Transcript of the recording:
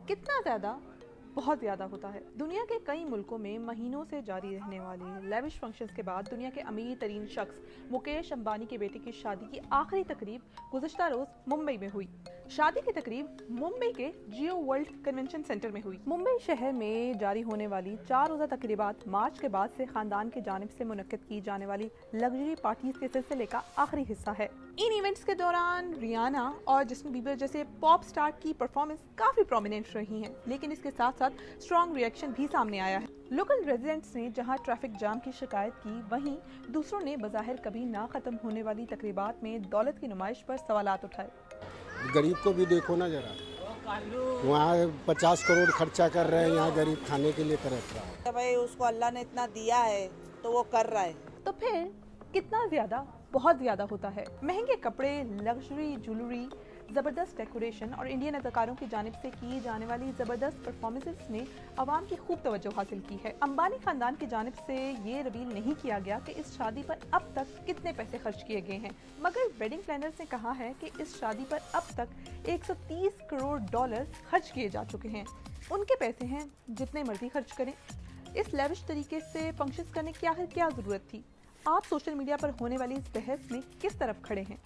कितना ज्यादा? बहुत ज्यादा होता है। दुनिया के कई मुल्कों में महीनों से जारी रहने वाली लेविश फंक्शंस के बाद दुनिया के अमीर तरीन शख्स मुकेश अंबानी के बेटे की शादी की आखिरी तकरीब गुज़िश्ता रोज मुंबई में हुई। शादी की तकरीब मुंबई के जियो वर्ल्ड कन्वेंशन सेंटर में हुई। मुंबई शहर में जारी होने वाली 4 रोज़ा तकरीबात मार्च के बाद से खानदान की जानिब से मुनक्किद की जाने वाली लग्जरी पार्टीज के सिलसिले का आखिरी हिस्सा है। इन इवेंट्स के दौरान रियाना और जस्टिन बीबर जैसे पॉप स्टार की परफॉर्मेंस काफी प्रोमिनेंट रही हैं, लेकिन इसके साथ साथ स्ट्रॉन्ग रिएक्शन भी सामने आया है। लोकल रेजिडेंट्स ने जहां ट्रैफिक जाम की शिकायत की, वहीं दूसरों ने बज़ाहिर कभी ना खत्म होने वाली तकरीबात में दौलत की नुमाइश पर सवालात उठाए। गरीब को भी देखो ना जरा, वहाँ 50 करोड़ खर्चा कर रहे हैं, यहाँ गरीब खाने के लिए तरस रहा है। भाई उसको अल्लाह ने इतना दिया है तो वो कर रहा है। तो फिर कितना ज्यादा? बहुत ज्यादा होता है। महंगे कपड़े, लग्जरी ज्वेलरी, जबरदस्त डेकोरेशन और इंडियन अदाकारों की जानिब से की जाने वाली जबरदस्त परफॉर्मेंसेस ने आवाम की खूब तवज्जो हासिल की है। अंबानी खानदान की जानिब से ये रिवील नहीं किया गया कि इस शादी पर अब तक कितने पैसे खर्च किए गए हैं, मगर वेडिंग प्लानर्स ने कहा है कि इस शादी पर अब तक 130 करोड़ डॉलर खर्च किए जा चुके हैं। उनके पैसे हैं, जितने मर्जी खर्च करें। इस लेविश तरीके से फंक्शंस करने की आखिर क्या जरूरत थी? आप सोशल मीडिया पर होने वाली इस बहस में किस तरफ खड़े हैं?